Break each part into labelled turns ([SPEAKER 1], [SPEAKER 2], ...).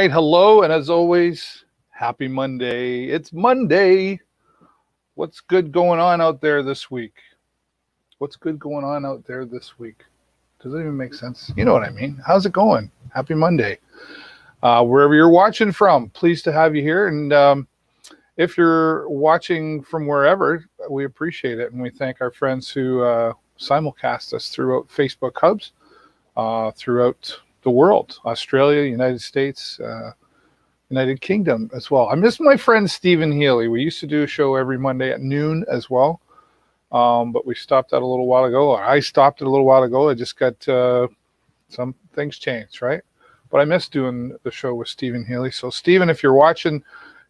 [SPEAKER 1] right, hello, and as always, happy Monday. It's Monday. What's good going on out there this week? What's good going on out there this week? Does it even make sense? You know what I mean. How's it going? Happy Monday. Wherever you're watching from, pleased to have you here. And if you're watching from wherever, we appreciate it. And we thank our friends who simulcast us throughout Facebook hubs, throughout the world, Australia, United States, United Kingdom as well. I miss my friend Stephen Healy. We used to do a show every Monday at noon as well, but we stopped that a little while ago. I stopped it a little while ago. I just got some things changed, right? But I miss doing the show with Stephen Healy. So Stephen, if you're watching,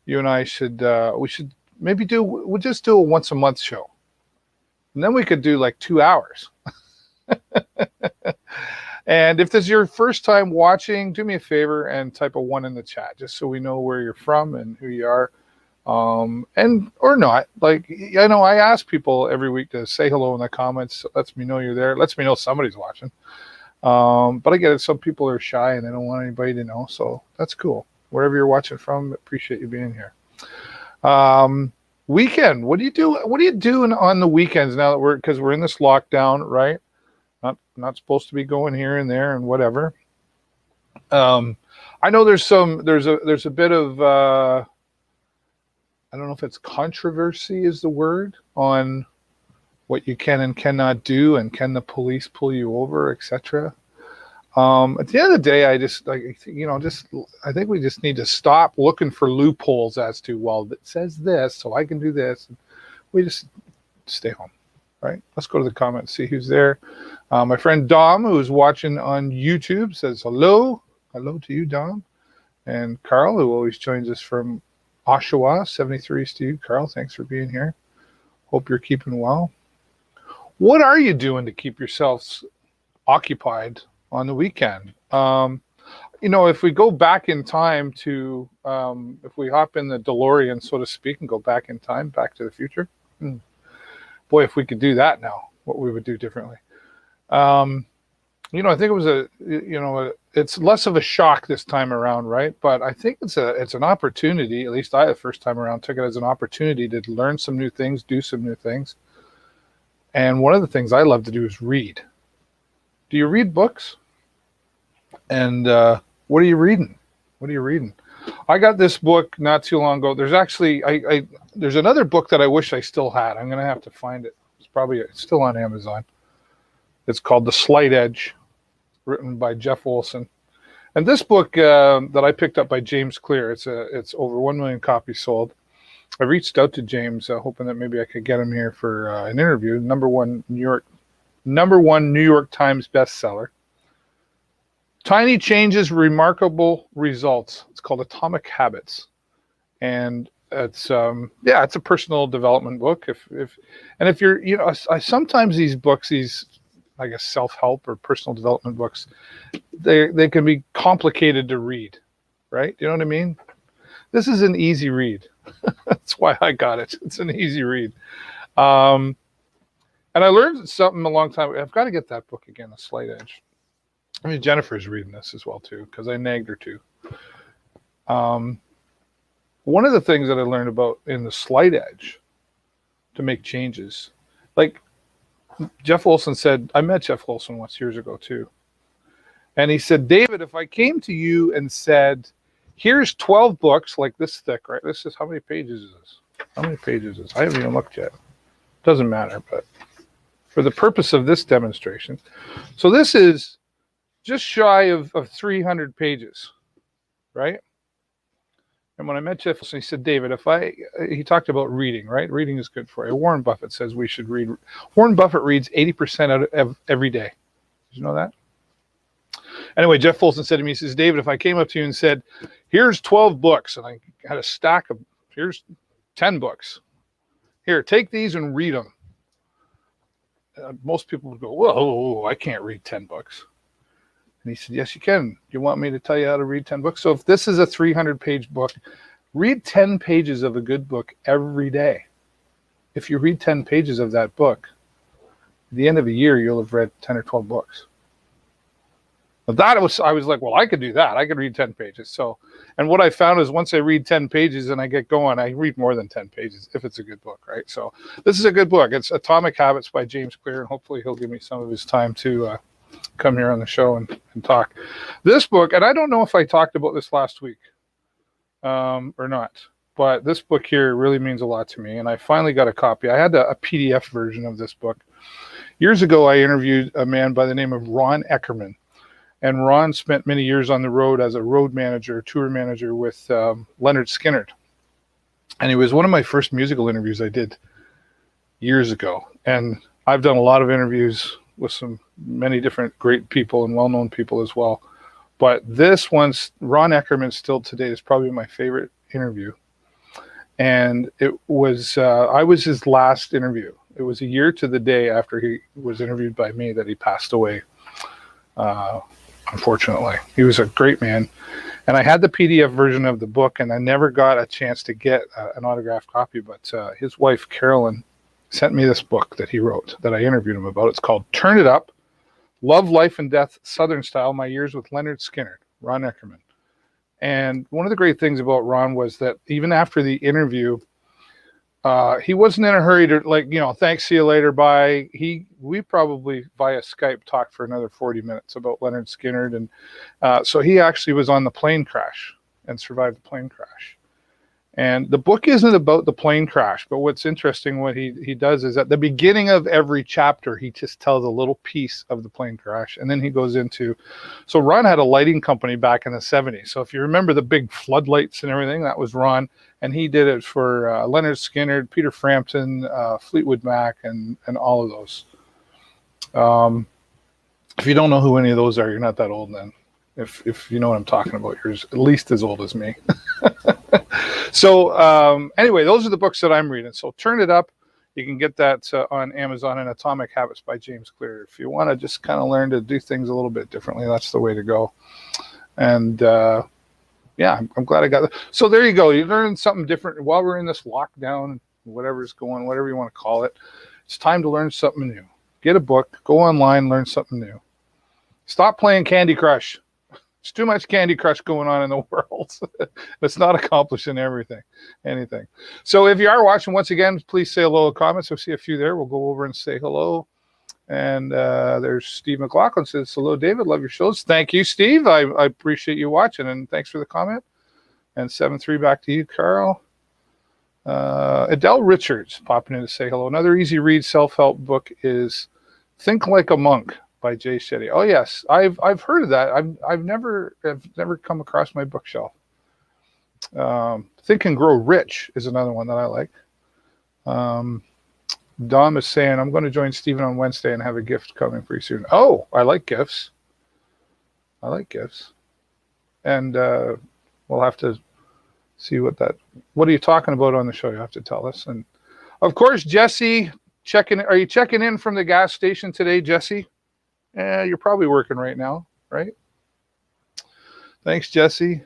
[SPEAKER 1] you and I should we should maybe we'll just do a once a month show, and then we could do like 2 hours. And if this is your first time watching, do me a favor and type a 1 in the chat, just so we know where you're from and who you are, and or not. Like, I know I ask people every week to say hello in the comments. It lets me know you're there. It lets me know somebody's watching. But I get it. Some people are shy and they don't want anybody to know. So that's cool. Wherever you're watching from, appreciate you being here. Weekend. What do you do? What are you doing on the weekends now that because we're in this lockdown, right? Not supposed to be going here and there and whatever. I know there's a bit of I don't know if it's controversy is the word on what you can and cannot do, and can the police pull you over, etc. At the end of the day, I think we just need to stop looking for loopholes as to, well, it says this, so I can do this. We just stay home, right? Let's go to the comments, see who's there. My friend Dom, who's watching on YouTube, says hello. Hello to you, Dom. And Carl, who always joins us from Oshawa, 73 is to you. Carl, thanks for being here. Hope you're keeping well. What are you doing to keep yourselves occupied on the weekend? If we go back in time to, if we hop in the DeLorean, so to speak, and go back in time, back to the future. Boy, if we could do that now, what we would do differently. I think it was it's less of a shock this time around, right? But I think it's an opportunity. At least I, the first time around, took it as an opportunity to learn some new things, do some new things. And one of the things I love to do is read. Do you read books? And what are you reading? What are you reading? I got this book not too long ago. There's actually there's another book that I wish I still had. I'm gonna have to find it. It's still on Amazon. It's called The Slight Edge, written by Jeff Olson. And this book that I picked up by James Clear, it's over 1 million copies sold. I reached out to James, hoping that maybe I could get him here for an interview. Number one New York Times bestseller. Tiny Changes, Remarkable Results. It's called Atomic Habits, and it's it's a personal development book. If you're I sometimes these books, I guess self-help or personal development books, they can be complicated to read, right? You know what I mean? This is an easy read. That's why I got it. It's an easy read. And I learned something a long time ago. I've got to get that book again, The Slight Edge. I mean, Jennifer's reading this as well, too, because I nagged her to. One of the things that I learned about in The Slight Edge to make changes, like Jeff Olson said, I met Jeff Olson once years ago, too. And he said, David, if I came to you and said, here's 12 books like this thick, right? This is, how many pages is this? How many pages is this? I haven't even looked yet. Doesn't matter, but for the purpose of this demonstration. So this is just shy of 300 pages, right? And when I met Jeff Olson, he said, David, he talked about reading, right? Reading is good for you. Warren Buffett says we should read. Warren Buffett reads 80% out of every day. Did you know that? Anyway, Jeff Olson said to me, he says, David, if I came up to you and said, here's 12 books, and I had a stack of, here's 10 books. Here, take these and read them. Most people would go, whoa, I can't read 10 books. And he said, yes, you can. You want me to tell you how to read 10 books? So if this is a 300-page book, read 10 pages of a good book every day. If you read 10 pages of that book, at the end of a year, you'll have read 10 or 12 books. But I was like, well, I could do that. I could read 10 pages. So, and what I found is once I read 10 pages and I get going, I read more than 10 pages if it's a good book, right? So this is a good book. It's Atomic Habits by James Clear, and hopefully he'll give me some of his time to come here on the show and talk. This book, and I don't know if I talked about this last week or not, but this book here really means a lot to me, and I finally got a copy. I had a PDF version of this book. Years ago, I interviewed a man by the name of Ron Eckerman, and Ron spent many years on the road as a road manager, tour manager with Leonard Skinner, and he was one of my first musical interviews I did years ago, and I've done a lot of interviews with many different great people and well-known people as well. But this one's, Ron Eckerman still today is probably my favorite interview. And it was, I was his last interview. It was a year to the day after he was interviewed by me that he passed away, unfortunately. He was a great man. And I had the PDF version of the book, and I never got a chance to get an autographed copy, but his wife, Carolyn, sent me this book that he wrote that I interviewed him about. It's called Turn It Up, Love, Life, and Death, Southern Style, My Years with Leonard Skinner, Ron Eckerman. And one of the great things about Ron was that even after the interview, he wasn't in a hurry to, like, you know, thanks, see you later, bye. We probably via Skype talked for another 40 minutes about Leonard Skinner. And so he actually was on the plane crash and survived the plane crash. And the book isn't about the plane crash, but what's interesting, what he does is at the beginning of every chapter, he just tells a little piece of the plane crash. And then he goes into, so Ron had a lighting company back in the 70s. So if you remember the big floodlights and everything, that was Ron. And he did it for Leonard Skinner, Peter Frampton, Fleetwood Mac, and all of those. If you don't know who any of those are, you're not that old then. If you know what I'm talking about, you're at least as old as me. So anyway, those are the books that I'm reading. So Turn It Up. You can get that on Amazon, and Atomic Habits by James Clear. If you want to just kind of learn to do things a little bit differently, that's the way to go. And yeah, I'm glad I got that. So there you go. You learn something different while we're in this lockdown, whatever's going, whatever you want to call it. It's time to learn something new. Get a book, go online, learn something new. Stop playing Candy Crush. There's too much Candy Crush going on in the world. It's not accomplishing anything. So if you are watching, once again, please say hello in the comments. I'll see a few there. We'll go over and say hello. And there's Steve McLaughlin says, hello, David. Love your shows. Thank you, Steve. I appreciate you watching, and thanks for the comment. And 7-3 back to you, Carl. Adele Richards popping in to say hello. Another easy read self-help book is Think Like a Monk by Jay Shetty. Oh yes, I've heard of that. I've never come across my bookshelf. Think and Grow Rich is another one that I like. Dom is saying, I'm going to join Stephen on Wednesday and have a gift coming pretty soon. Oh, I like gifts. And we'll have to see what are you talking about on the show? You have to tell us. And of course, Jesse, are you checking in from the gas station today, Jesse? You're probably working right now, right? Thanks, Jesse.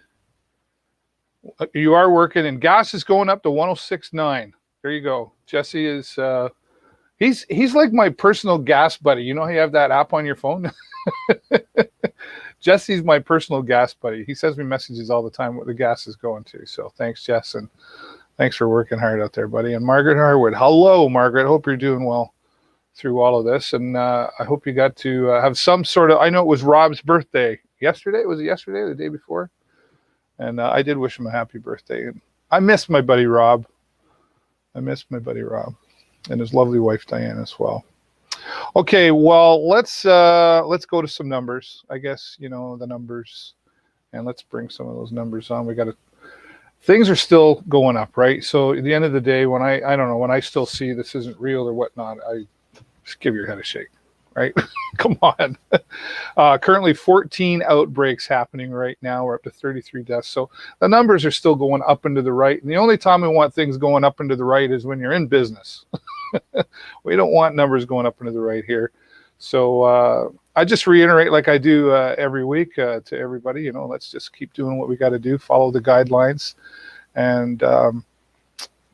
[SPEAKER 1] You are working, and gas is going up to 106.9. There you go. Jesse is he's like my personal gas buddy. You know how you have that app on your phone? Jesse's my personal gas buddy. He sends me messages all the time what the gas is going to. So thanks, Jess, and thanks for working hard out there, buddy. And Margaret Harwood. Hello, Margaret. Hope you're doing well through all of this, and I hope you got to have some sort of, I know it was Rob's birthday yesterday. Was it yesterday or the day before? And I did wish him a happy birthday. And I missed my buddy Rob. And his lovely wife Diane as well. Okay, well, let's go to some numbers. I guess you know the numbers, and let's bring some of those numbers on. Things are still going up, right? So at the end of the day, when I don't know, when I still see this isn't real or whatnot, I just give your head a shake, right? Come on. Currently 14 outbreaks happening right now. We're up to 33 deaths. So the numbers are still going up and to the right. And the only time we want things going up and to the right is when you're in business. We don't want numbers going up and to the right here. So I just reiterate, like I do every week to everybody, let's just keep doing what we got to do, follow the guidelines, and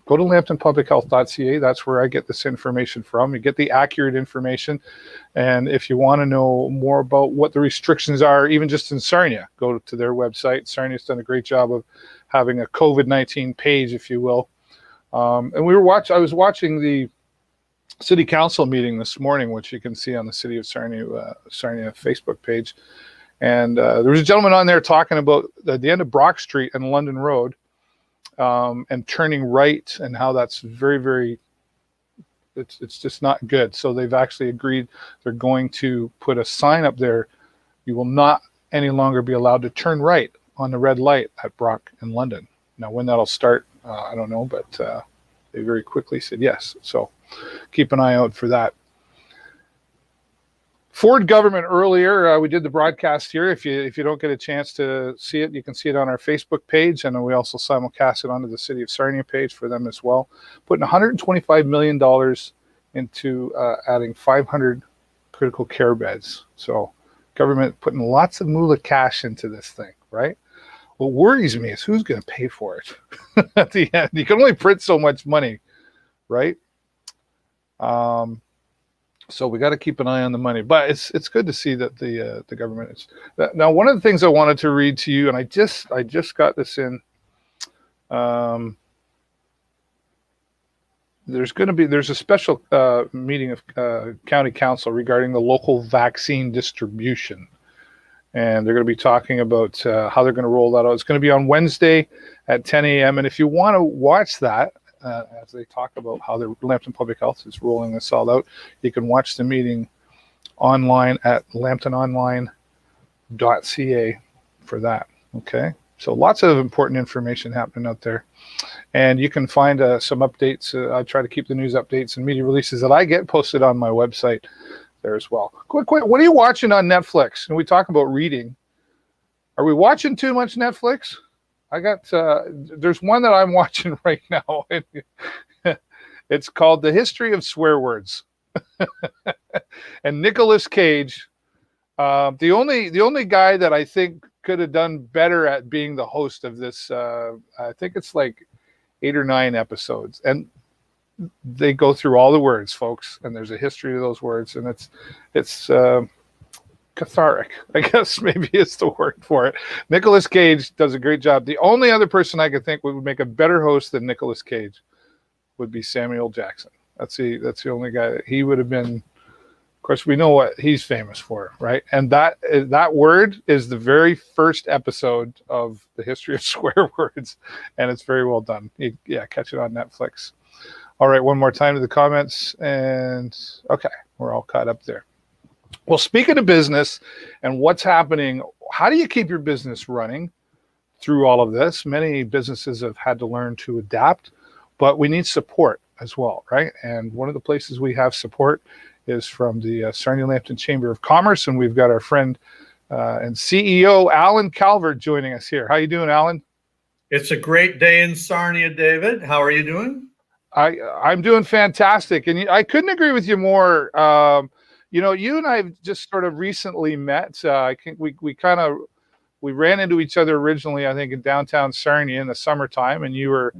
[SPEAKER 1] go to lambtonpublichealth.ca. That's where I get this information from. You get the accurate information. And if you want to know more about what the restrictions are, even just in Sarnia, go to their website. Sarnia's done a great job of having a COVID-19 page, if you will. And I was watching the city council meeting this morning, which you can see on the City of Sarnia Facebook page. And there was a gentleman on there talking about the end of Brock Street and London Road, and turning right, and how that's very, very, it's just not good. So they've actually agreed they're going to put a sign up there. You will not any longer be allowed to turn right on the red light at Brock and London. Now, when that'll start, I don't know, but they very quickly said yes. So keep an eye out for that. Ford government earlier, we did the broadcast here. If you don't get a chance to see it, you can see it on our Facebook page, and we also simulcast it onto the City of Sarnia page for them as well. Putting $125 million into adding 500 critical care beds. So government putting lots of moolah cash into this thing, right? What worries me is who's going to pay for it at the end. You can only print so much money, right? So we got to keep an eye on the money, but it's good to see that the government is. Now, one of the things I wanted to read to you, and I just got this in. There's a special meeting of county council regarding the local vaccine distribution, and they're going to be talking about how they're going to roll that out. It's going to be on Wednesday at 10 a.m. And if you want to watch that, as they talk about how the Lambton Public Health is rolling this all out, you can watch the meeting online at lambtononline.ca for that. Okay, so lots of important information happening out there, and you can find some updates. I try to keep the news updates and media releases that I get posted on my website there as well. Quick, what are you watching on Netflix? And we talk about reading. Are we watching too much Netflix? I got, there's one that I'm watching right now. It's called The History of Swear Words. And Nicolas Cage, the only guy that I think could have done better at being the host of this, I think it's like 8 or 9 episodes. And they go through all the words, folks, and there's a history of those words, and it's cathartic, I guess maybe is the word for it. Nicolas Cage does a great job. The only other person I could think would make a better host than Nicolas Cage would be Samuel Jackson. That's the only guy that he would have been. Of course, we know what he's famous for, right? And that word is the very first episode of The History of Swear Words, and it's very well done. Catch it on Netflix. All right, one more time to the comments, and okay, we're all caught up there. Well, speaking of business and what's happening, how do you keep your business running through all of this? Many businesses have had to learn to adapt, but we need support as well, right? And one of the places we have support is from the Sarnia-Lambton Chamber of Commerce, and we've got our friend and CEO Alan Calvert joining us here. How you doing, Alan?
[SPEAKER 2] It's a great day in Sarnia, David. How are you doing?
[SPEAKER 1] I'm doing fantastic, and I couldn't agree with you more. You and I have just sort of recently met. I think we ran into each other originally, I think, in downtown Sarnia in the summertime, and you were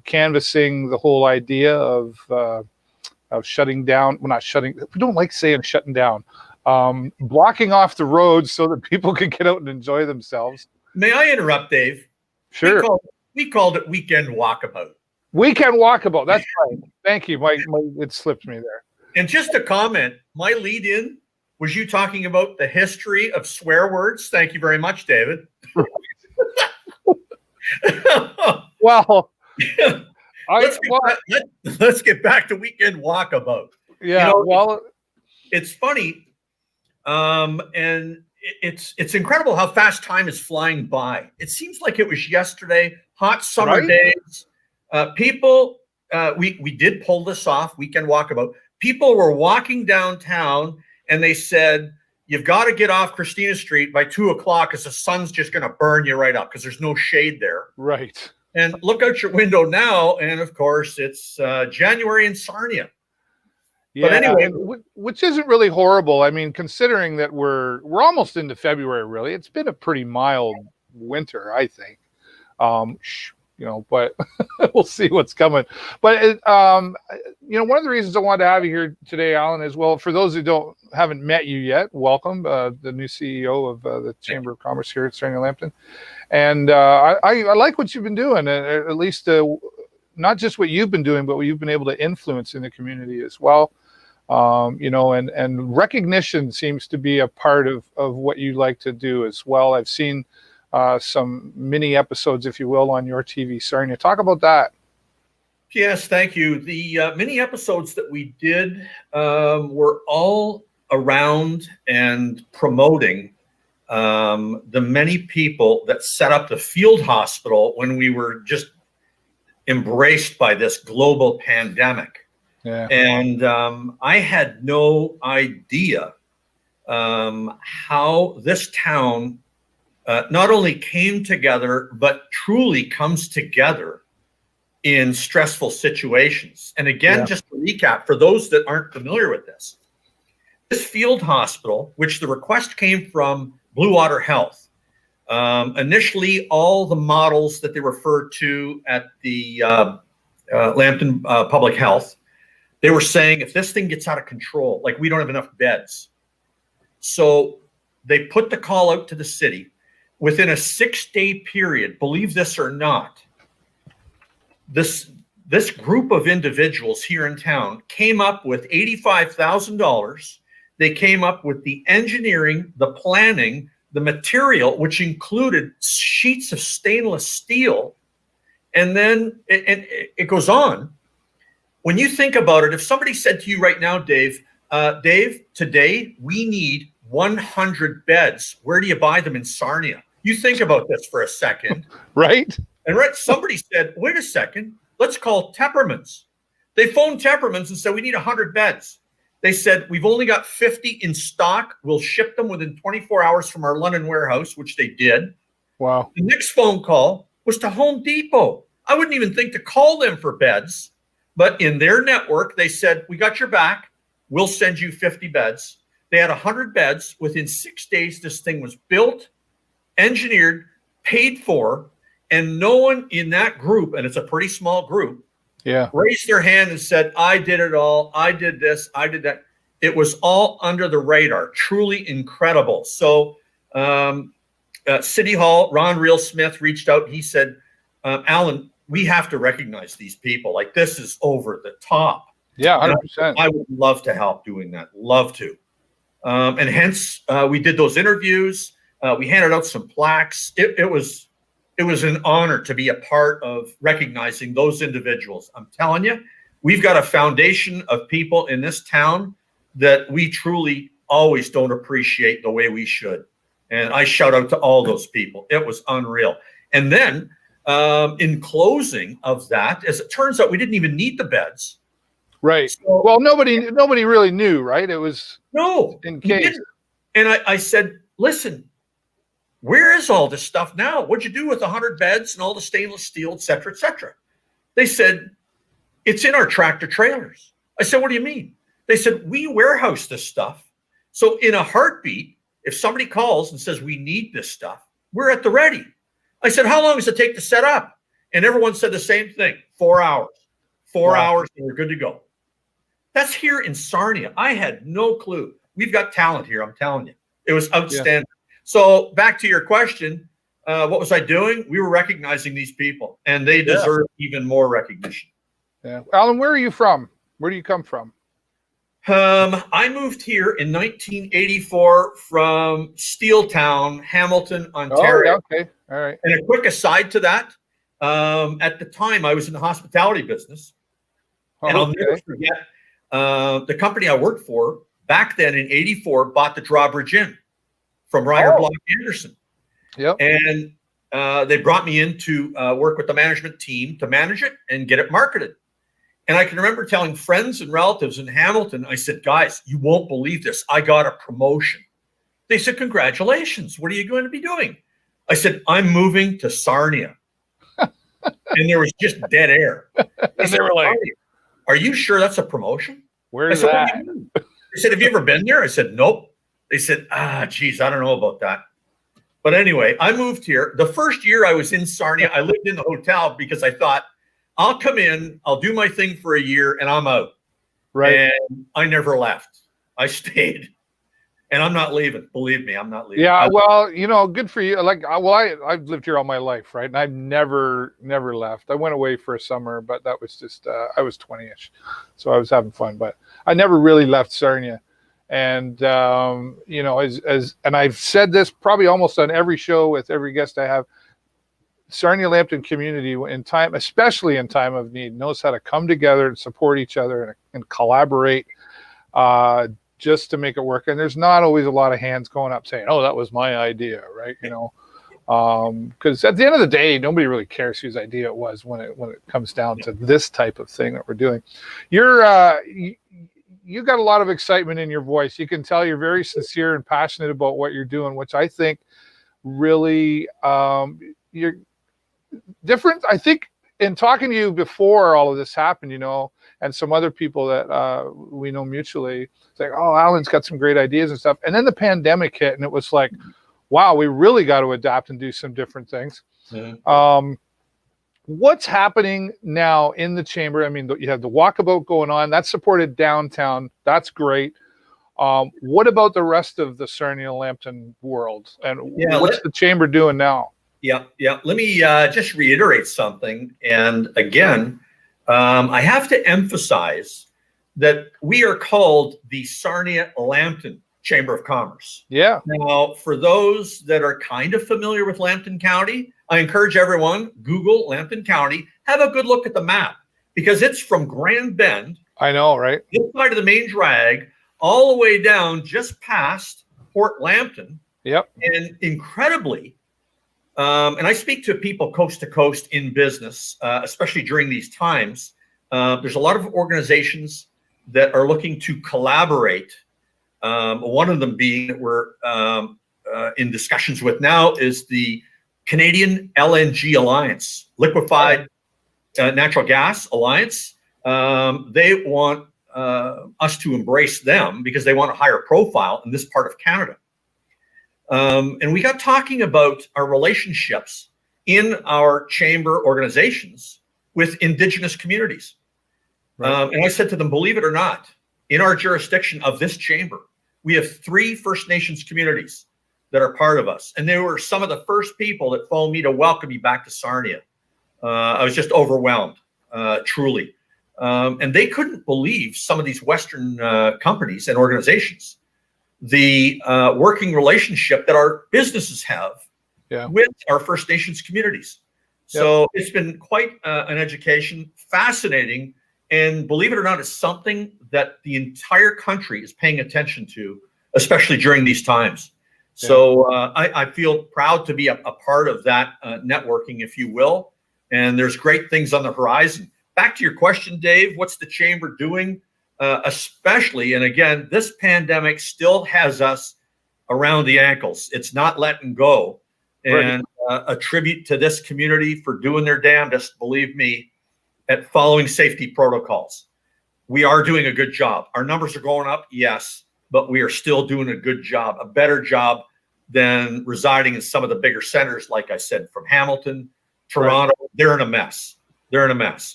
[SPEAKER 1] canvassing the whole idea of shutting down. Well, not shutting. We don't like saying shutting down. Blocking off the roads so that people could get out and enjoy themselves.
[SPEAKER 2] May I interrupt, Dave?
[SPEAKER 1] Sure.
[SPEAKER 2] We called it Weekend Walkabout.
[SPEAKER 1] Weekend Walkabout. That's right. Thank you. It slipped me there.
[SPEAKER 2] And just a comment, my lead-in was you talking about the history of swear words. Thank you very much, David.
[SPEAKER 1] Well,
[SPEAKER 2] let's get back to Weekend Walkabout.
[SPEAKER 1] Yeah,
[SPEAKER 2] it's funny, and it's incredible how fast time is flying by. It seems like it was yesterday. Hot summer days. People, we did pull this off. Weekend Walkabout. People were walking downtown, and they said, "You've got to get off Christina Street by 2 o'clock because the sun's just going to burn you right up because there's no shade there."
[SPEAKER 1] Right.
[SPEAKER 2] And look out your window now, and of course, it's January in Sarnia.
[SPEAKER 1] Yeah,
[SPEAKER 2] but anyway,
[SPEAKER 1] which isn't really horrible. I mean, considering that we're almost into February, really, it's been a pretty mild winter, I think. but we'll see what's coming. But one of the reasons I wanted to have you here today, Alan, is, well, for those who haven't met you yet, welcome, the new CEO of the Chamber of Commerce here at Sarnia Lambton. And I like what you've been doing, at least not just what you've been doing, but what you've been able to influence in the community as well. And recognition seems to be a part of what you like to do as well. I've seen some mini episodes, if you will, on your TV, Sarnia. Talk about that.
[SPEAKER 2] Yes, thank you. The mini episodes that we did were all around and promoting the many people that set up the field hospital when we were just embraced by this global pandemic.
[SPEAKER 1] Yeah.
[SPEAKER 2] And I had no idea how this town not only came together, but truly comes together in stressful situations. And again, just to recap, for those that aren't familiar with this field hospital, which the request came from Blue Water Health, initially all the models that they referred to at the Lambton Public Health, they were saying, if this thing gets out of control, like we don't have enough beds. So they put the call out to the city. Within a 6-day period, believe this or not, this group of individuals here in town came up with $85,000. They came up with the engineering, the planning, the material, which included sheets of stainless steel. And then it goes on. When you think about it, if somebody said to you right now, Dave, today we need 100 beds. Where do you buy them in Sarnia? You think about this for a second.
[SPEAKER 1] Right.
[SPEAKER 2] And somebody said, wait a second, let's call Tepperman's. They phoned Tepperman's and said, we need 100 beds. They said, we've only got 50 in stock. We'll ship them within 24 hours from our London warehouse, which they did.
[SPEAKER 1] Wow.
[SPEAKER 2] The next phone call was to Home Depot. I wouldn't even think to call them for beds, but in their network, they said, we got your back. We'll send you 50 beds. They had 100 beds. Within 6 days, this thing was built, engineered, paid for, and no one in that group, and it's a pretty small group, raised their hand and said, I did it all. I did this. I did that. It was all under the radar. Truly incredible. So City Hall, Ron Reelsmith reached out. He said, Alan, we have to recognize these people. Like, this is over the top.
[SPEAKER 1] Yeah, 100%.
[SPEAKER 2] I would love to help doing that. Love to. And hence, we did those interviews. We handed out some plaques. It was an honor to be a part of recognizing those individuals. I'm telling you, we've got a foundation of people in this town that we truly always don't appreciate the way we should. And I shout out to all those people. It was unreal. And then in closing of that, as it turns out, we didn't even need the beds.
[SPEAKER 1] Right.
[SPEAKER 2] So,
[SPEAKER 1] well, nobody really knew, right? It was in case.
[SPEAKER 2] And I said, listen, where is all this stuff now? What'd you do with 100 beds and all the stainless steel, et cetera, et cetera? They said, it's in our tractor trailers. I said, what do you mean? They said, we warehouse this stuff. So in a heartbeat, if somebody calls and says, we need this stuff, we're at the ready. I said, how long does it take to set up? And everyone said the same thing, 4 hours. 4 hours and we're good to go. That's here in Sarnia. I had no clue. We've got talent here, I'm telling you. It was outstanding. Yeah. So back to your question, what was I doing? We were recognizing these people, and they deserve even more recognition.
[SPEAKER 1] Yeah. Alan, where are you from? Where do you come from?
[SPEAKER 2] I moved here in 1984 from Steeltown, Hamilton, Ontario.
[SPEAKER 1] Oh, okay. All right.
[SPEAKER 2] And a quick aside to that, at the time I was in the hospitality business. And I'll never forget, the company I worked for back then in 84 bought the Drawbridge Inn from Ryder Block Anderson.
[SPEAKER 1] Yep.
[SPEAKER 2] And they brought me in to work with the management team to manage it and get it marketed. And I can remember telling friends and relatives in Hamilton, I said, guys, you won't believe this. I got a promotion. They said, congratulations. What are you going to be doing? I said, I'm moving to Sarnia. And there was just dead air.
[SPEAKER 1] And they were like,
[SPEAKER 2] are you sure that's a promotion?
[SPEAKER 1] Where's that?
[SPEAKER 2] They said, have you ever been there? I said, nope. They said, geez, I don't know about that. But anyway, I moved here. The first year I was in Sarnia, I lived in the hotel because I thought, I'll come in, I'll do my thing for a year, and I'm out.
[SPEAKER 1] Right.
[SPEAKER 2] And I never left. I stayed. And I'm not leaving. Believe me, I'm not leaving.
[SPEAKER 1] Yeah, well, good for you. Like, I've lived here all my life, right? And I've never left. I went away for a summer, but that was just I was 20-ish, so I was having fun. But I never really left Sarnia. And and I've said this probably almost on every show with every guest I have. Sarnia Lambton community in time, especially in time of need, knows how to come together and support each other and collaborate. Just to make it work. And there's not always a lot of hands going up saying, oh, that was my idea, right? Because at the end of the day, nobody really cares whose idea it was when it comes down to this type of thing that we're doing. You got a lot of excitement in your voice. You can tell you're very sincere and passionate about what you're doing, which I think really you're different. I think in talking to you before all of this happened, and some other people that we know mutually, it's like, oh, Alan's got some great ideas and stuff. And then the pandemic hit, and it was like, wow, we really got to adapt and do some different things. Mm-hmm. What's happening now in the chamber? I mean, you have the walkabout going on. That's supported downtown. That's great. What about the rest of the Sarnia Lambton world? And what's the chamber doing now?
[SPEAKER 2] Yeah. Let me just reiterate something. And again, I have to emphasize that we are called the Sarnia Lambton Chamber of Commerce.
[SPEAKER 1] Yeah.
[SPEAKER 2] Now, for those that are kind of familiar with Lambton County, I encourage everyone, Google Lambton County, have a good look at the map because it's from Grand Bend.
[SPEAKER 1] I know, right?
[SPEAKER 2] This side of the main drag, all the way down just past Port Lambton.
[SPEAKER 1] Yep.
[SPEAKER 2] And incredibly, and I speak to people coast to coast in business, especially during these times. There's a lot of organizations that are looking to collaborate. One of them being that we're in discussions with now is the Canadian LNG Alliance, Liquefied Natural Gas Alliance. They want us to embrace them because they want a higher profile in this part of Canada. And we got talking about our relationships in our chamber organizations with Indigenous communities. Right. And I said to them, believe it or not, in our jurisdiction of this chamber, we have 3 First Nations communities that are part of us. And they were some of the first people that phoned me to welcome me back to Sarnia. I was just overwhelmed, truly. And they couldn't believe some of these Western companies and organizations, the working relationship that our businesses have with our First Nations communities. So it's been quite an education, fascinating. And believe it or not, it's something that the entire country is paying attention to, especially during these times. So I feel proud to be a part of that networking, if you will. And there's great things on the horizon. Back to your question, Dave, what's the chamber doing? Especially, and again, this pandemic still has us around the ankles. It's not letting go. And a tribute to this community for doing their damnedest, believe me, at following safety protocols. We are doing a good job. Our numbers are going up, yes, but we are still doing a good job, a better job than residing in some of the bigger centers, like I said, from Hamilton, Toronto. They're in a mess.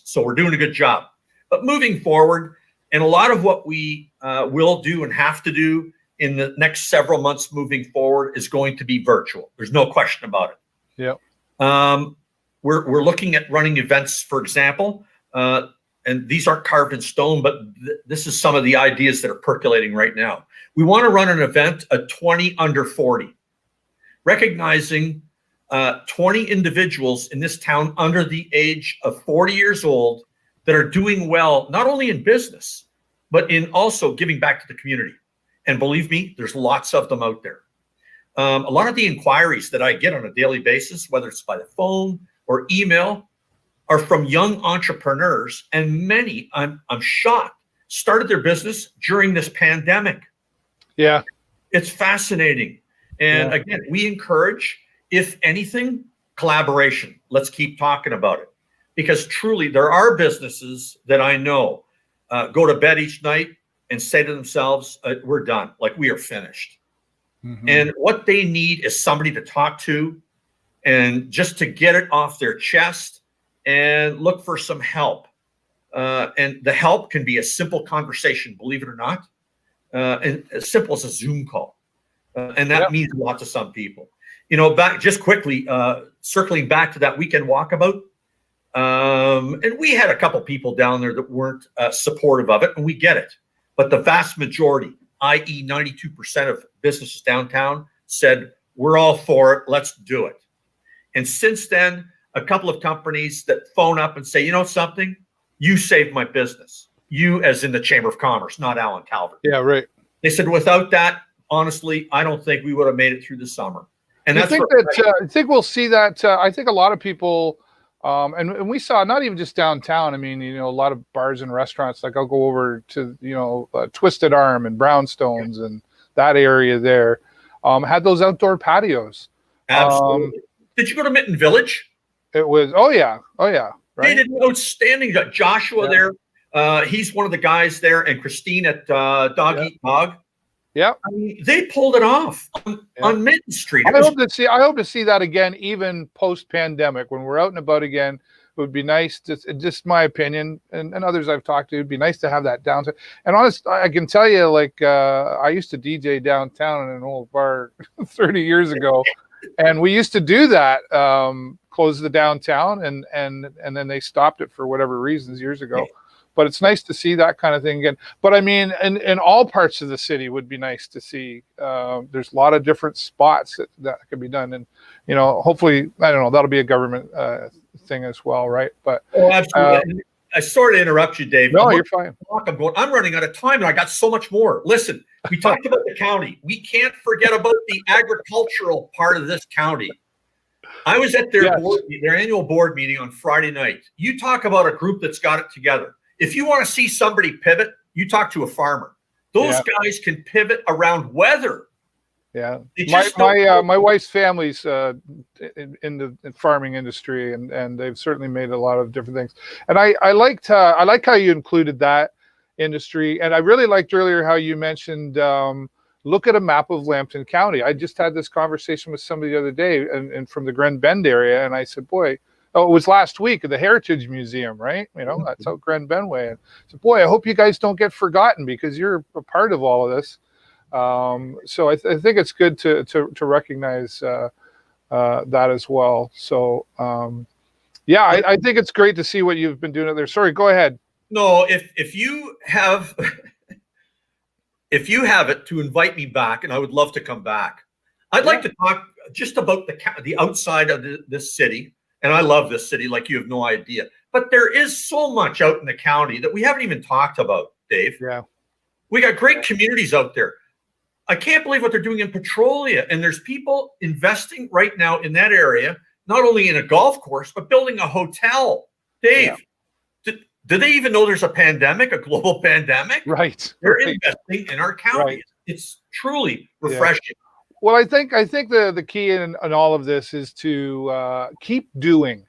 [SPEAKER 2] So we're doing a good job. But moving forward, and a lot of what we will do and have to do in the next several months moving forward is going to be virtual. There's no question about it.
[SPEAKER 1] Yeah.
[SPEAKER 2] We're looking at running events, for example, and these aren't carved in stone, but this is some of the ideas that are percolating right now. We want to run an event, a 20 under 40, recognizing 20 individuals in this town under the age of 40 years old that are doing well, not only in business, but in also giving back to the community. And believe me, there's lots of them out there. A lot of the inquiries that I get on a daily basis, whether it's by the phone or email, are from young entrepreneurs, and many, I'm shocked, started their business during this pandemic.
[SPEAKER 1] Yeah.
[SPEAKER 2] It's fascinating. And again, we encourage, if anything, collaboration. Let's keep talking about it. Because truly, there are businesses that I know go to bed each night and say to themselves, we're done, like we are finished.
[SPEAKER 1] Mhm.
[SPEAKER 2] And what they need is somebody to talk to and just to get it off their chest and look for some help. And the help can be a simple conversation, believe it or not, and as simple as a Zoom call. And that means a lot to some people. Back just quickly, circling back to that weekend walkabout. And we had a couple people down there that weren't supportive of it, and we get it. But the vast majority, i.e. 92% of businesses downtown, said, we're all for it, let's do it. And since then, a couple of companies that phone up and say, you know something, you saved my business. You, as in the Chamber of Commerce, not Alan Calvert.
[SPEAKER 1] Yeah, right.
[SPEAKER 2] They said, without that, honestly, I don't think we would have made it through the summer. And
[SPEAKER 1] I think we'll see that. I think a lot of people, and we saw not even just downtown. I mean, a lot of bars and restaurants. Like I'll go over to Twisted Arm and Brownstones and that area there, had those outdoor patios.
[SPEAKER 2] Absolutely. Did you go to Mitten Village?
[SPEAKER 1] It was. Oh yeah. Right?
[SPEAKER 2] They did an outstanding job. Joshua there. He's one of the guys there, and Christine at Dog Eat Dog.
[SPEAKER 1] Yeah,
[SPEAKER 2] I mean, they pulled it off on Mitten Street.
[SPEAKER 1] I hope to see that again, even post-pandemic, when we're out and about again. It would be nice, just my opinion, and others I've talked to. It'd be nice to have that downtown. And honest, I can tell you, like I used to DJ downtown in an old bar 30 years ago, and we used to do that. Close the downtown, and then they stopped it for whatever reasons years ago. Yeah. But it's nice to see that kind of thing again. But I mean, in all parts of the city would be nice to see. There's a lot of different spots that can be done. And, hopefully, I don't know, that'll be a government thing as well, right? But
[SPEAKER 2] absolutely. I sort of interrupt you, Dave.
[SPEAKER 1] No, you're fine.
[SPEAKER 2] I'm running out of time, and I got so much more. Listen, we talked about the county. We can't forget about the agricultural part of this county. I was at their annual board meeting on Friday night. You talk about a group that's got it together. If you want to see somebody pivot, you talk to a farmer. Those guys can pivot around weather.
[SPEAKER 1] Yeah, my wife's family's in the farming industry, and they've certainly made a lot of different things. And I like how you included that industry, and I really liked earlier how you mentioned look at a map of Lambton County. I just had this conversation with somebody the other day, and from the Grand Bend area, and I said, boy. Oh, it was last week at the Heritage Museum, right? That's out Grand Bend way. And so, boy, I hope you guys don't get forgotten because you're a part of all of this. So I think it's good to recognize that as well. So, I think it's great to see what you've been doing there. Sorry, go ahead.
[SPEAKER 2] No, if you have it to invite me back, and I would love to come back. I'd like to talk just about the outside of this city. And I love this city like you have no idea. But there is so much out in the county that we haven't even talked about, Dave.
[SPEAKER 1] Yeah.
[SPEAKER 2] We got great communities out there. I can't believe what they're doing in Petrolia. And there's people investing right now in that area, not only in a golf course, but building a hotel. Dave, do they even know there's a pandemic, a global pandemic?
[SPEAKER 1] Right.
[SPEAKER 2] They're investing in our county. Right. It's truly refreshing. Yeah.
[SPEAKER 1] Well, I think the key in all of this is to keep doing.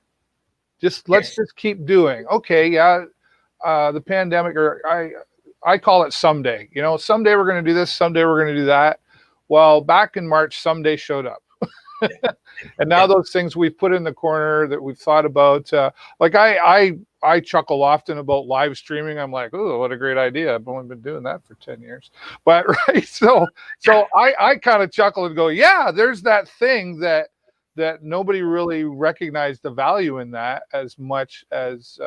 [SPEAKER 1] Let's just keep doing. Okay, the pandemic, or I call it someday. Someday we're going to do this. Someday we're going to do that. Well, back in March, someday showed up, and now those things we've put in the corner that we've thought about. I chuckle often about live streaming. I'm like, oh, what a great idea. I've only been doing that for 10 years. But right. So I kind of chuckle and go, yeah, there's that thing that nobody really recognized the value in that as much as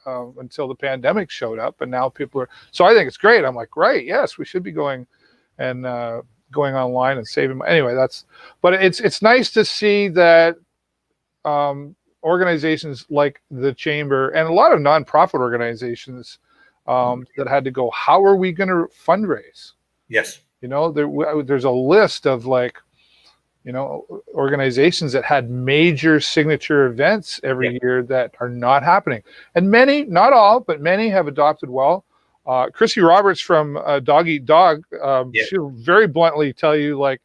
[SPEAKER 1] until the pandemic showed up. And now people are, so I think it's great. I'm like, right. Yes, we should be going and going online and saving. Anyway, but it's nice to see that, organizations like the Chamber and a lot of nonprofit organizations that had to go, how are we going to fundraise?
[SPEAKER 2] Yes.
[SPEAKER 1] There's a list of organizations that had major signature events every year that are not happening. And many, not all, but many have adopted well. Chrissy Roberts from Dog Eat Dog, she'll very bluntly tell you,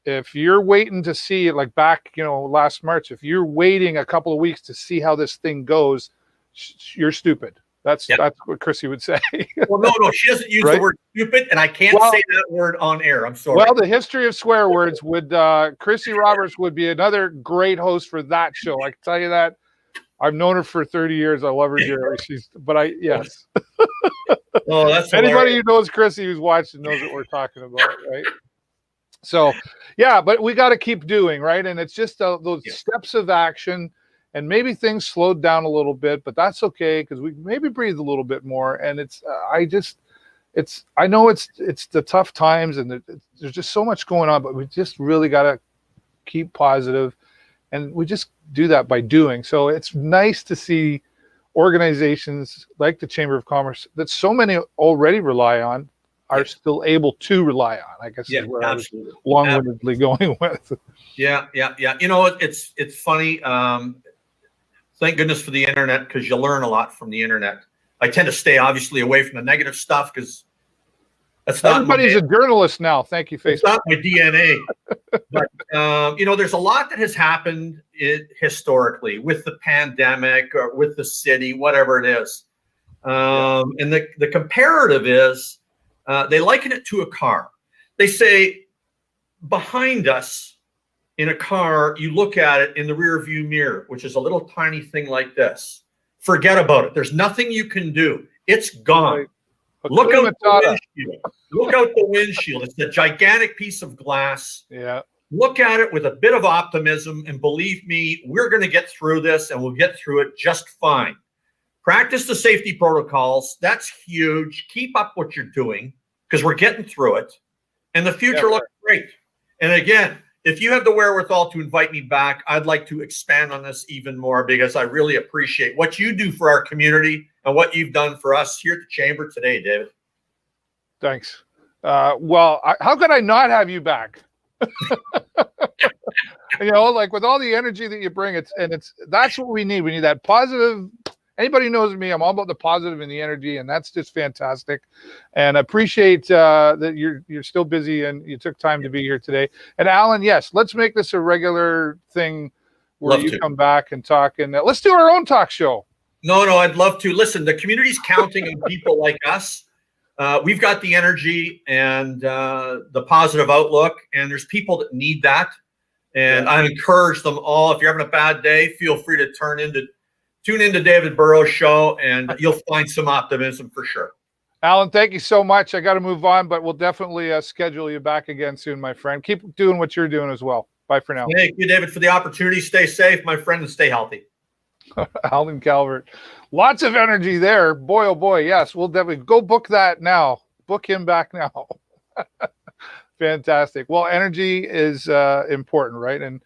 [SPEAKER 1] if you're waiting to see it, back, last March, if you're waiting a couple of weeks to see how this thing goes, you're stupid. That's what Chrissy would say.
[SPEAKER 2] Well, no, she doesn't use the word stupid, and I can't say that word on air. I'm sorry.
[SPEAKER 1] Well, the history of swear words would Chrissy Roberts would be another great host for that show. I can tell you that. I've known her for 30 years. I love her dearly. Yes.
[SPEAKER 2] Oh, that's
[SPEAKER 1] anybody
[SPEAKER 2] hilarious.
[SPEAKER 1] who knows Chrissy who's watching knows what we're talking about, right? So, yeah, but we got to keep doing, right? And it's just those steps of action. And maybe things slowed down a little bit, but that's okay because we maybe breathe a little bit more. And I know it's the tough times and there's just so much going on, but we just really got to keep positive, and we just do that by doing. So it's nice to see organizations like the Chamber of Commerce that so many already rely on are still able to rely on, I guess is where absolutely. I was long-windedly going with.
[SPEAKER 2] Yeah. You know, it's funny. Thank goodness for the internet, because you learn a lot from the internet. I tend to stay obviously away from the negative stuff because that's not
[SPEAKER 1] everybody's a journalist now. Thank you, Facebook.
[SPEAKER 2] It's not my DNA. But you know, there's a lot that has happened historically with the pandemic or with the city, whatever it is. And the comparative is they liken it to a car. They say behind us in a car, you look at it in the rear view mirror, which is a little tiny thing like this. Forget about it. There's nothing you can do. It's gone. Look out the windshield. Look out the windshield. It's a gigantic piece of glass.
[SPEAKER 1] Yeah.
[SPEAKER 2] Look at it with a bit of optimism, and believe me, we're going to get through this, and we'll get through it just fine. Practice the safety protocols. That's huge. Keep up what you're doing because we're getting through it, and the future looks great. And again, if you have the wherewithal to invite me back, I'd like to expand on this even more because I really appreciate what you do for our community and what you've done for us here at the Chamber today, David.
[SPEAKER 1] Thanks. Well, how could I not have you back? You know, like with all the energy that you bring, that's what we need. We need that positive. Anybody who knows me, I'm all about the positive and the energy, and that's just fantastic. And I appreciate that you're still busy and you took time to be here today. And Alan, yes, let's make this a regular thing where you come back and talk. And let's do our own talk show.
[SPEAKER 2] No, I'd love to. Listen, the community's counting on people like us. We've got the energy and the positive outlook, and there's people that need that. And I encourage them all. If you're having a bad day, feel free to tune into David Burrows' show, and you'll find some optimism for sure.
[SPEAKER 1] Alan, thank you so much. I got to move on, but we'll definitely schedule you back again soon, my friend. Keep doing what you're doing as well. Bye for now.
[SPEAKER 2] Thank you, David, for the opportunity. Stay safe, my friend, and stay healthy.
[SPEAKER 1] Alan Calvert. Lots of energy there. Boy, oh boy. Yes, we'll definitely go book that now. Book him back now. Fantastic. Well, energy is important, right? And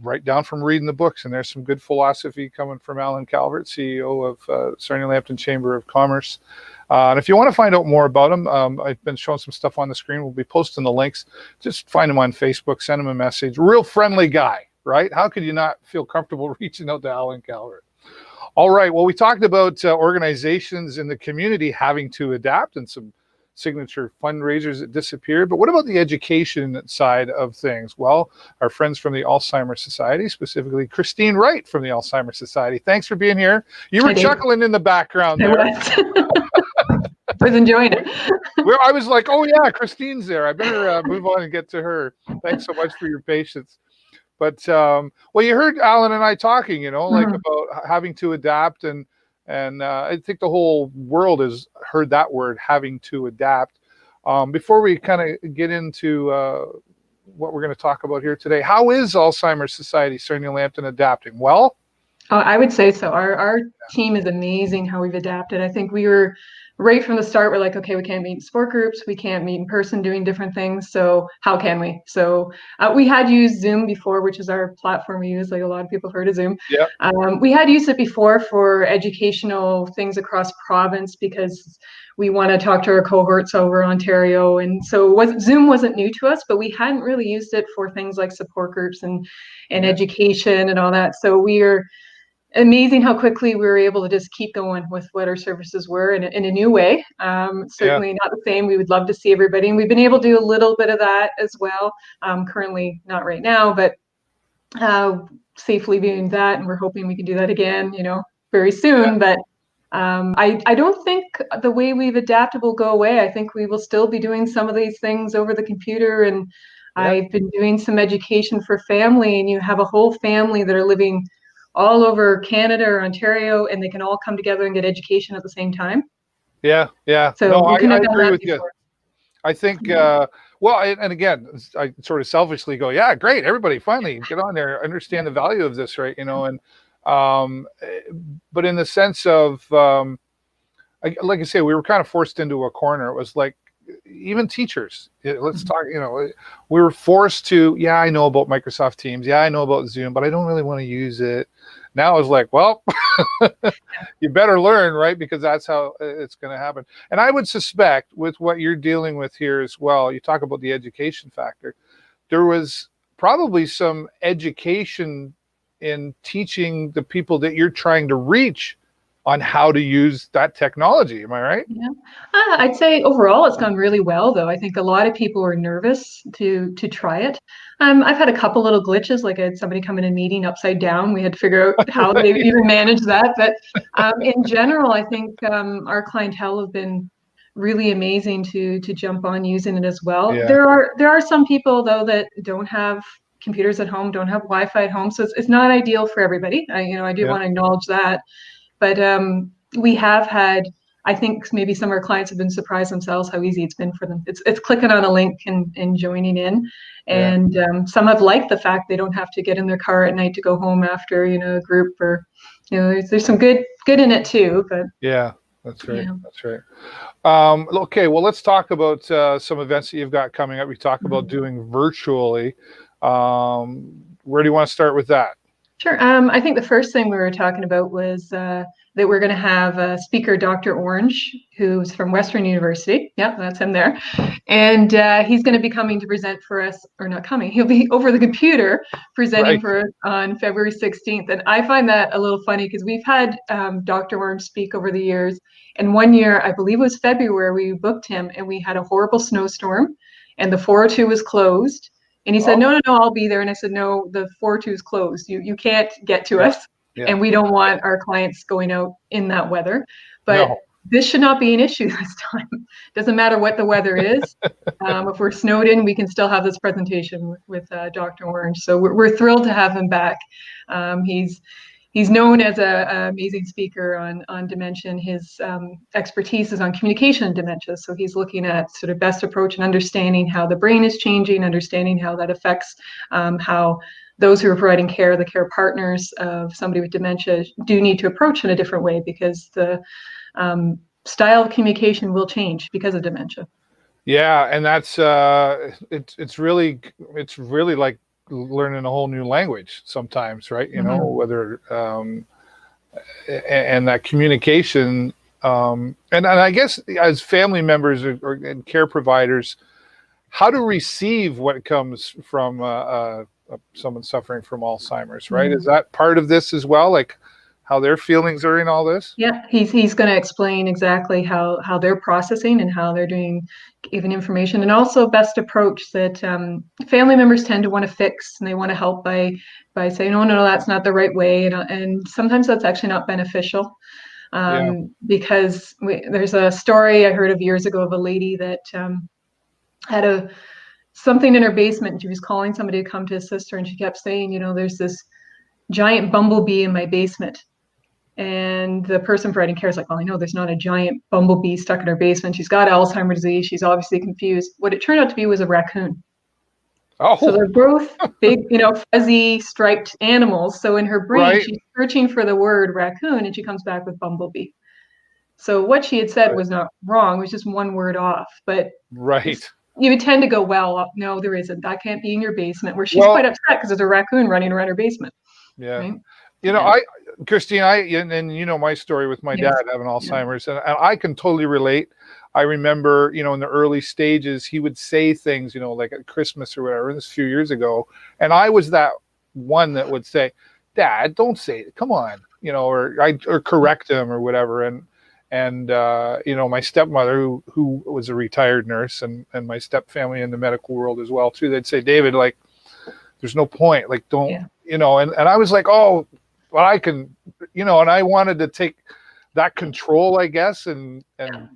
[SPEAKER 1] right down from reading the books, and there's some good philosophy coming from Alan Calvert, CEO of Sarnia Lambton Chamber of Commerce. And if you want to find out more about him, I've been showing some stuff on the screen. We'll be posting the links. Just find him on Facebook, send him a message. Real friendly guy, right? How could you not feel comfortable reaching out to Alan Calvert? All right. Well, we talked about organizations in the community having to adapt and some signature fundraisers that disappeared. But what about the education side of things? Well, our friends from the Alzheimer's Society, specifically Christine Wright from the Alzheimer's Society. Thanks for being here. You were chuckling in the background there.
[SPEAKER 3] I was enjoying it.
[SPEAKER 1] I was like, oh yeah, Christine's there. I better move on and get to her. Thanks so much for your patience. But well, you heard Alan and I talking, you know, like about having to adapt, and I think the whole world has heard that word, having to adapt. Before we kind of get into what we're going to talk about here today, how is Alzheimer's Society Sarnia Lambton adapting? Well,
[SPEAKER 3] I would say so. Our team is amazing how we've adapted. I think we were right from the start, we're like, okay, we can't meet in sport groups. We can't meet in person doing different things. So how can we? So we had used Zoom before, which is our platform we use. Like a lot of people have heard of Zoom.
[SPEAKER 1] Yeah.
[SPEAKER 3] We had used it before for educational things across province because we want to talk to our cohorts over Ontario. And so Zoom wasn't new to us, but we hadn't really used it for things like support groups and education and all that. So we are amazing how quickly we were able to just keep going with what our services were in a new way. Certainly not the same. We would love to see everybody. And we've been able to do a little bit of that as well. Currently not right now, but safely doing that. And we're hoping we can do that again, you know, very soon. But I don't think the way we've adapted will go away. I think we will still be doing some of these things over the computer, and I've been doing some education for family, and you have a whole family that are living all over Canada or Ontario, and they can all come together and get education at the same time.
[SPEAKER 1] Yeah.
[SPEAKER 3] So
[SPEAKER 1] No,
[SPEAKER 3] we couldn't
[SPEAKER 1] I
[SPEAKER 3] have done
[SPEAKER 1] agree
[SPEAKER 3] that
[SPEAKER 1] with
[SPEAKER 3] before.
[SPEAKER 1] you. I think, well, and again, I sort of selfishly go, yeah, great, everybody finally get on there, understand the value of this, right? And but in the sense of, like I say, we were kind of forced into a corner. It was like, even teachers, let's talk, we were forced to, yeah, I know about Microsoft Teams. Yeah, I know about Zoom, but I don't really want to use it. Now it's like, well, you better learn, right? Because that's how it's going to happen. And I would suspect with what you're dealing with here as well, you talk about the education factor. There was probably some education in teaching the people that you're trying to reach on how to use that technology. Am I right?
[SPEAKER 3] Yeah, I'd say overall it's gone really well, though. I think a lot of people were nervous to try it. I've had a couple little glitches, like I had somebody come in a meeting upside down. We had to figure out how they even managed that. But in general, I think our clientele have been really amazing to jump on using it as well.
[SPEAKER 1] Yeah.
[SPEAKER 3] There are some people though that don't have computers at home, don't have Wi-Fi at home, so it's not ideal for everybody. I do want to acknowledge that. But we have had, I think maybe some of our clients have been surprised themselves how easy it's been for them. It's clicking on a link and joining in. And some have liked the fact they don't have to get in their car at night to go home after, a group, or, there's some good in it too. But
[SPEAKER 1] yeah, that's right. Yeah. That's right. Okay, well, let's talk about some events that you've got coming up. We talk about doing virtually. Where do you want to start with that?
[SPEAKER 3] Sure. I think the first thing we were talking about was that we're going to have a speaker, Dr. Orange, who's from Western University. Yeah, that's him there. And he's going to be coming to present for us, or not coming, he'll be over the computer presenting for us on February 16th. And I find that a little funny because we've had Dr. Orange speak over the years. And one year, I believe it was February, we booked him and we had a horrible snowstorm and the 402 was closed. And he said, no, I'll be there. And I said, no, the 402 is closed. You can't get to us. Yeah. And we don't want our clients going out in that weather. But this should not be an issue this time. Doesn't matter what the weather is. If we're snowed in, we can still have this presentation with Dr. Orange. So we're thrilled to have him back. He's known as an amazing speaker on dementia. And his expertise is on communication and dementia. So he's looking at sort of best approach and understanding how the brain is changing, understanding how that affects how those who are providing care, the care partners of somebody with dementia, do need to approach in a different way because the style of communication will change because of dementia. Yeah,
[SPEAKER 1] and that's it's really like learning a whole new language sometimes, right? Whether and that communication and I guess as family members and care providers, how to receive what comes from someone suffering from Alzheimer's, right? Is that part of this as well, like how their feelings are in all this?
[SPEAKER 3] Yeah, he's going to explain exactly how they're processing and how they're giving information, and also best approach that family members tend to want to fix, and they want to help by saying, oh, no, that's not the right way. And sometimes that's actually not beneficial because there's a story I heard of years ago of a lady that had something in her basement, and she was calling somebody to come to assist her, and she kept saying, there's this giant bumblebee in my basement. And the person providing care is like, well, I know there's not a giant bumblebee stuck in her basement. She's got Alzheimer's disease. She's obviously confused. What it turned out to be was a raccoon. Oh. So they're both big, fuzzy striped animals. So in her brain, she's searching for the word raccoon and she comes back with bumblebee. So what she had said was not wrong. It was just one word off. But you would tend to go, well, no, there isn't. That can't be in your basement. Where she's quite upset because there's a raccoon running around her basement.
[SPEAKER 1] Yeah. Right? Christine, and my story with my dad having Alzheimer's, and I can totally relate. I remember, in the early stages, he would say things, like at Christmas or whatever, this a few years ago, and I was that one that would say, Dad, don't say it, come on, or correct him or whatever, and my stepmother, who was a retired nurse, and my step family in the medical world as well too, they'd say, David, like, there's no point, like, don't, and I was like, oh, well, I can, and I wanted to take that control, I guess, and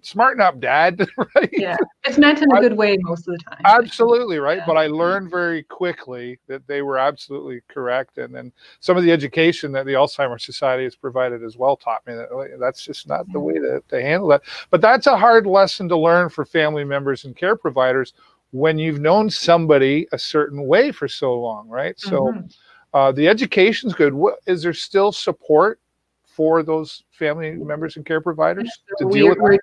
[SPEAKER 1] smarten up, Dad, right?
[SPEAKER 3] Yeah, it's meant in a good way most of the time.
[SPEAKER 1] Absolutely right.
[SPEAKER 3] Yeah.
[SPEAKER 1] But I learned very quickly that they were absolutely correct. And then some of the education that the Alzheimer's Society has provided as well taught me that that's just not the way to handle that. But that's a hard lesson to learn for family members and care providers when you've known somebody a certain way for so long, right? So the education's good. Is there still support for those family members and care providers to deal with that?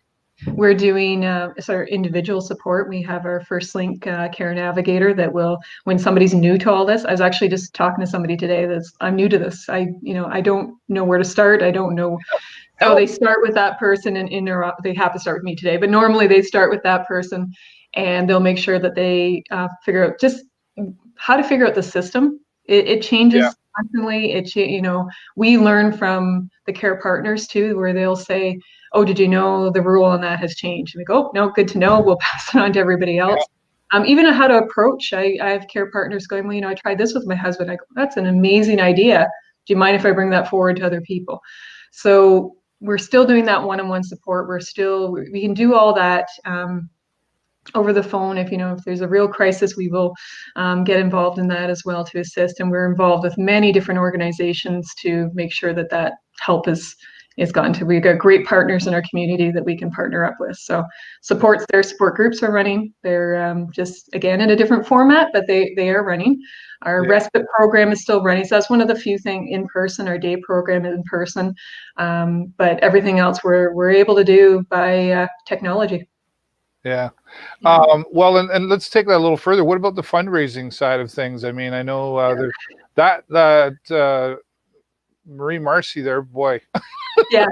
[SPEAKER 3] We're doing it's our individual support. We have our First Link care navigator that will, when somebody's new to all this. I was actually just talking to somebody today I'm new to this. I don't know where to start. I don't know. So they start with that person and they have to start with me today, but normally they start with that person and they'll make sure that they figure out just how to figure out the system. It changes constantly. We learn from the care partners too, where they'll say, "Oh, did you know the rule on that has changed?" And we go, "Oh, no, good to know." We'll pass it on to everybody else. Even how to approach. I have care partners going, "Well, I tried this with my husband." I go, "That's an amazing idea. Do you mind if I bring that forward to other people?" So we're still doing that one-on-one support. We can do all that over the phone. If there's a real crisis, we will get involved in that as well to assist. And we're involved with many different organizations to make sure that help is gotten to. We've got great partners in our community that we can partner up with. So support groups are running. They're just, again, in a different format, but they are running. Our respite program is still running. So that's one of the few things in person. Our day program is in person. But everything else we're able to do by technology.
[SPEAKER 1] Yeah. Well, and let's take that a little further. What about the fundraising side of things? I mean, I know that Marie Marcy there, boy.
[SPEAKER 3] Yeah.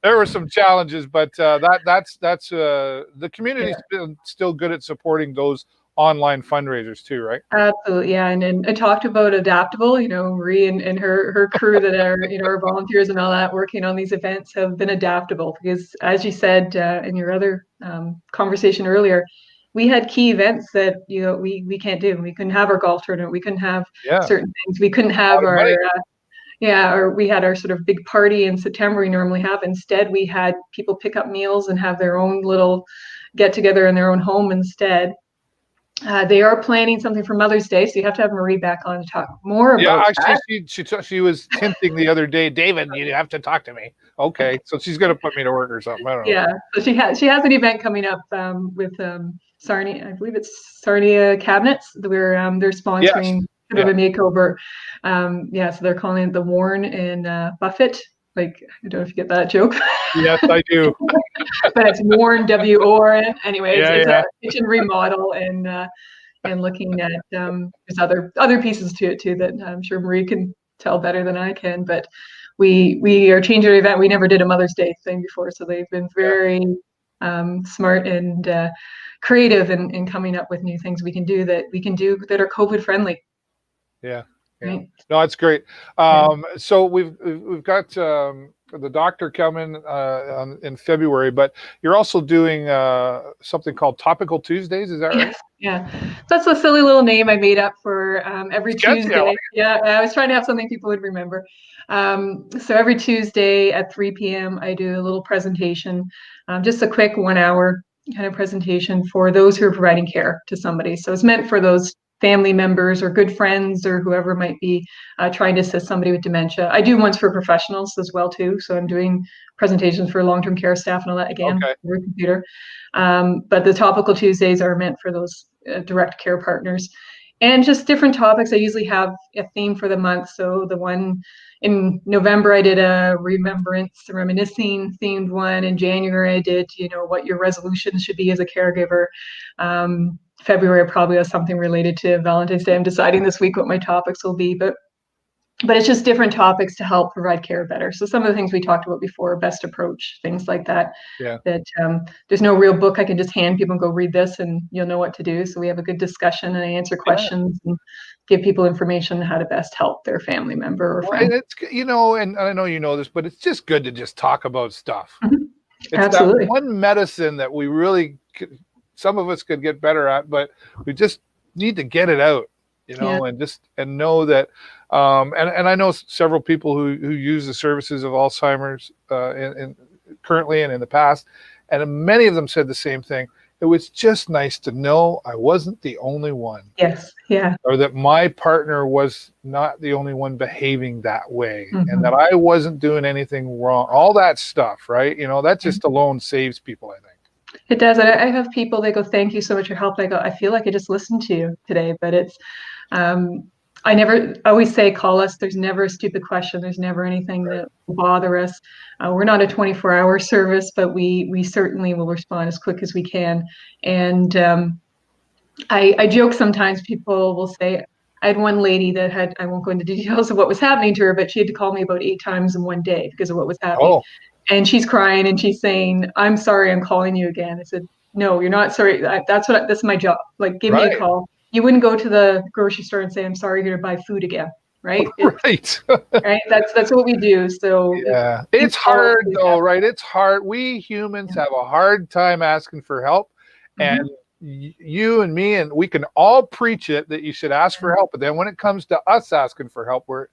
[SPEAKER 1] There were some challenges, but that's the community's still good at supporting those online fundraisers too, right?
[SPEAKER 3] Absolutely, yeah. And I talked about Adaptable. Marie and her crew that are our volunteers and all that working on these events have been adaptable because, as you said in your other conversation earlier, we had key events that we can't do. We couldn't have our golf tournament. We couldn't have certain things. We couldn't have or we had our sort of big party in September we normally have. Instead, we had people pick up meals and have their own little get together in their own home instead. They are planning something for Mother's Day, so you have to have Marie back on to talk more about that.
[SPEAKER 1] She was hinting the other day, David, you have to talk to me. Okay, so she's going to put me to work or something. I don't know.
[SPEAKER 3] Yeah, so she has an event coming up with Sarnia. I believe it's Sarnia Cabinets. They're sponsoring a makeover. So they're calling it the Warren and Buffett. Like, I don't know if you get that joke.
[SPEAKER 1] Yes, I do.
[SPEAKER 3] But it's Warren, W-O-R-N. Anyway, it's a kitchen remodel and looking at there's other pieces to it too that I'm sure Marie can tell better than I can. But we are changing our event. We never did a Mother's Day thing before, so they've been very smart and creative in coming up with new things we can do that are COVID friendly.
[SPEAKER 1] Yeah.
[SPEAKER 3] Right.
[SPEAKER 1] No, that's great. So we've got the doctor coming in February, but you're also doing something called Topical Tuesdays. Is that right?
[SPEAKER 3] Yeah. That's a silly little name I made up for every Tuesday. Yeah, I was trying to have something people would remember. So every Tuesday at 3 p.m. I do a little presentation, just a quick 1 hour kind of presentation for those who are providing care to somebody. So it's meant for those family members or good friends or whoever might be trying to assist somebody with dementia. I do ones for professionals as well too. So I'm doing presentations for long-term care staff and all that again over computer. But the Topical Tuesdays are meant for those direct care partners and just different topics. I usually have a theme for the month. So the one in November, I did a reminiscing themed one. In January, I did, what your resolutions should be as a caregiver. February probably has something related to Valentine's Day. I'm deciding this week what my topics will be, but it's just different topics to help provide care better. So some of the things we talked about before, best approach, things like that.
[SPEAKER 1] Yeah.
[SPEAKER 3] That there's no real book I can just hand people and go read this and you'll know what to do. So we have a good discussion and I answer questions and give people information on how to best help their family member or friend.
[SPEAKER 1] It's, and I know you know this, but it's just good to just talk about stuff.
[SPEAKER 3] Mm-hmm.
[SPEAKER 1] It's
[SPEAKER 3] Absolutely.
[SPEAKER 1] that one medicine that we really some of us could get better at, but we just need to get it out, and know that And I know several people who use the services of Alzheimer's in currently and in the past, and many of them said the same thing. It was just nice to know I wasn't the only one.
[SPEAKER 3] Yes. Yeah.
[SPEAKER 1] Or that my partner was not the only one behaving that way,
[SPEAKER 3] Mm-hmm.
[SPEAKER 1] and that I wasn't doing anything wrong. All that stuff, right? That just alone saves people, I think.
[SPEAKER 3] It does. I have people, they go, thank you so much for your help. I go, I feel like I just listened to you today, but it's, I always say, call us. There's never a stupid question. There's never anything that will bother us. We're not a 24-hour service, but we certainly will respond as quick as we can. And I joke sometimes, people will say, I had one lady that had, I won't go into details of what was happening to her, but she had to call me about 8 times in one day because of what was happening.
[SPEAKER 1] Oh.
[SPEAKER 3] And she's crying and she's saying, I'm sorry, I'm calling you again. I said, no, you're not sorry. That's my job. Like, give me a call. You wouldn't go to the grocery store and say, I'm sorry, here to buy food again. Right.
[SPEAKER 1] Right.
[SPEAKER 3] Right. That's what we do. So
[SPEAKER 1] yeah, it's hard though, right? It's hard. We humans have a hard time asking for help, and you and me, and we can all preach it that you should ask for help. But then when it comes to us asking for help, we're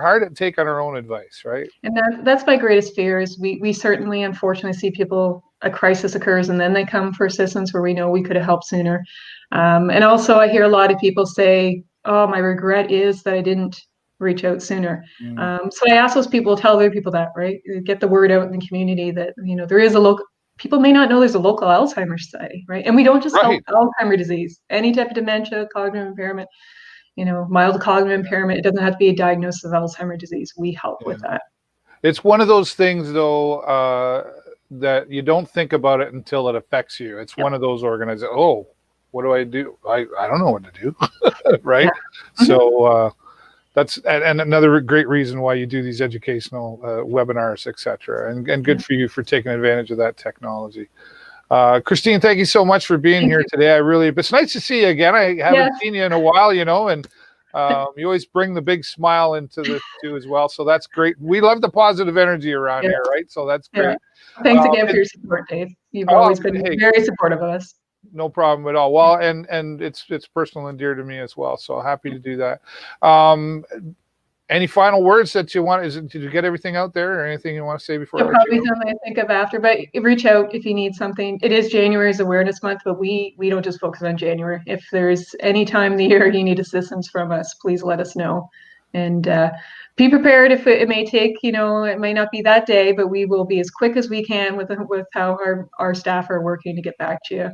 [SPEAKER 1] hard at taking our own advice, right?
[SPEAKER 3] And that's my greatest fear is we certainly, unfortunately, see people, a crisis occurs and then they come for assistance where we know we could have helped sooner. And also I hear a lot of people say, oh, my regret is that I didn't reach out sooner. So I ask those people, tell other people that, right? Get the word out in the community that, there is a local, people may not know there's a local Alzheimer's society, right? And we don't just help Alzheimer's disease, any type of dementia, cognitive impairment, mild cognitive impairment. It doesn't have to be a diagnosis of Alzheimer's disease. We help with that.
[SPEAKER 1] It's one of those things, though, that you don't think about it until it affects you. It's one of those organizations. Oh, what do I do? I don't know what to do, right? Yeah. So that's and another great reason why you do these educational webinars, etc. And good for you for taking advantage of that technology. Christine, thank you so much for being here today. It's nice to see you again. I haven't seen you in a while, and you always bring the big smile into this too as well. So that's great. We love the positive energy around here, right? So that's great.
[SPEAKER 3] Yeah. Thanks again for your support, Dave. You've always been very supportive of us.
[SPEAKER 1] No problem at all. Well, and it's personal and dear to me as well. So happy to do that. Any final words that you want? Did you get everything out there, or anything you want to say before?
[SPEAKER 3] Probably something I think of after, but reach out if you need something. It is January's Awareness Month, but we don't just focus on January. If there's any time of the year you need assistance from us, please let us know. And be prepared if it may take, it may not be that day, but we will be as quick as we can with how our staff are working to get back to you.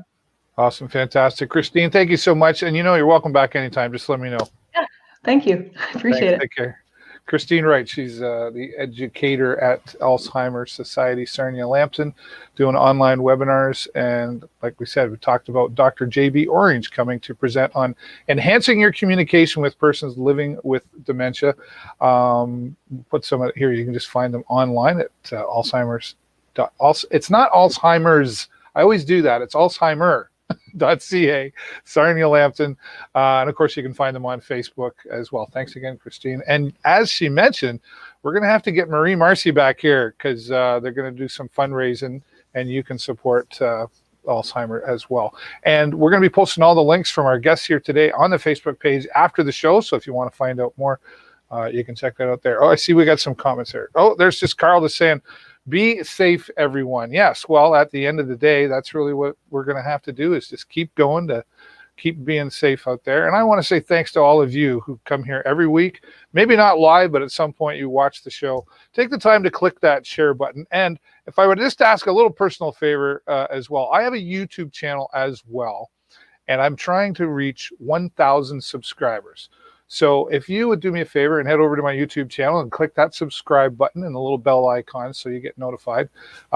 [SPEAKER 1] Awesome. Fantastic. Christine, thank you so much. And you're welcome back anytime. Just let me know.
[SPEAKER 3] Yeah. Thank you. Appreciate it.
[SPEAKER 1] Take care. Christine Wright, she's the educator at Alzheimer's Society, Sarnia, Lambton, doing online webinars. And like we said, we talked about Dr. J.B. Orange coming to present on enhancing your communication with persons living with dementia. Put some of it here. You can just find them online at Alzheimer's. It's not Alzheimer's. I always do that. It's Alzheimer.ca, Sarnia, Lambton. And of course, you can find them on Facebook as well. Thanks again, Christine. And as she mentioned, we're going to have to get Marie Marcy back here because they're going to do some fundraising, and you can support Alzheimer as well. And we're going to be posting all the links from our guests here today on the Facebook page after the show. So if you want to find out more, you can check that out there. Oh, I see we got some comments here. Oh, there's just Carl that's saying, be safe, everyone. Yes. Well, at the end of the day, that's really what we're going to have to do, is just keep going to keep being safe out there. And I want to say thanks to all of you who come here every week, maybe not live, but at some point you watch the show. Take the time to click that share button. And if I would just ask a little personal favor as well, I have a YouTube channel as well, and I'm trying to reach 1,000 subscribers. So if you would do me a favor and head over to my YouTube channel and click that subscribe button and the little bell icon so you get notified.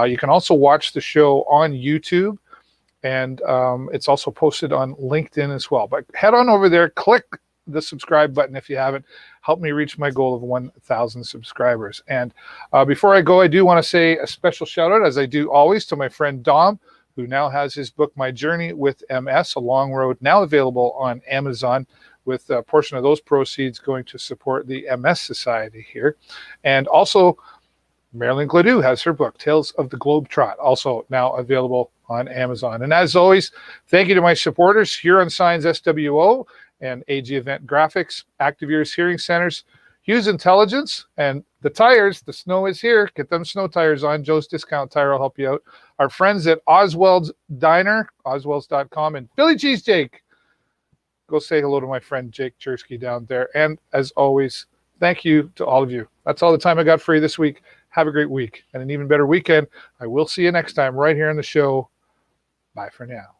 [SPEAKER 1] You can also watch the show on YouTube, and it's also posted on LinkedIn as well. But head on over there, click the subscribe button if you haven't. Help me reach my goal of 1,000 subscribers. And before I go, I do want to say a special shout out, as I do always, to my friend Dom, who now has his book, My Journey with MS, A Long Road, now available on Amazon, with a portion of those proceeds going to support the MS Society here. And also, Marilyn Gladue has her book, Tales of the Globetrot, also now available on Amazon. And as always, thank you to my supporters, Huron Signs SWO and AG Event Graphics, Active Ears Hearing Centers, Hughes Intelligence, and the tires. The snow is here. Get them snow tires on. Joe's Discount Tire will help you out. Our friends at Oswald's Diner, oswalds.com, and Philly Cheesesteak. Go say hello to my friend Jake Chersky down there. And as always, thank you to all of you. That's all the time I got for you this week. Have a great week and an even better weekend. I will see you next time right here on the show. Bye for now.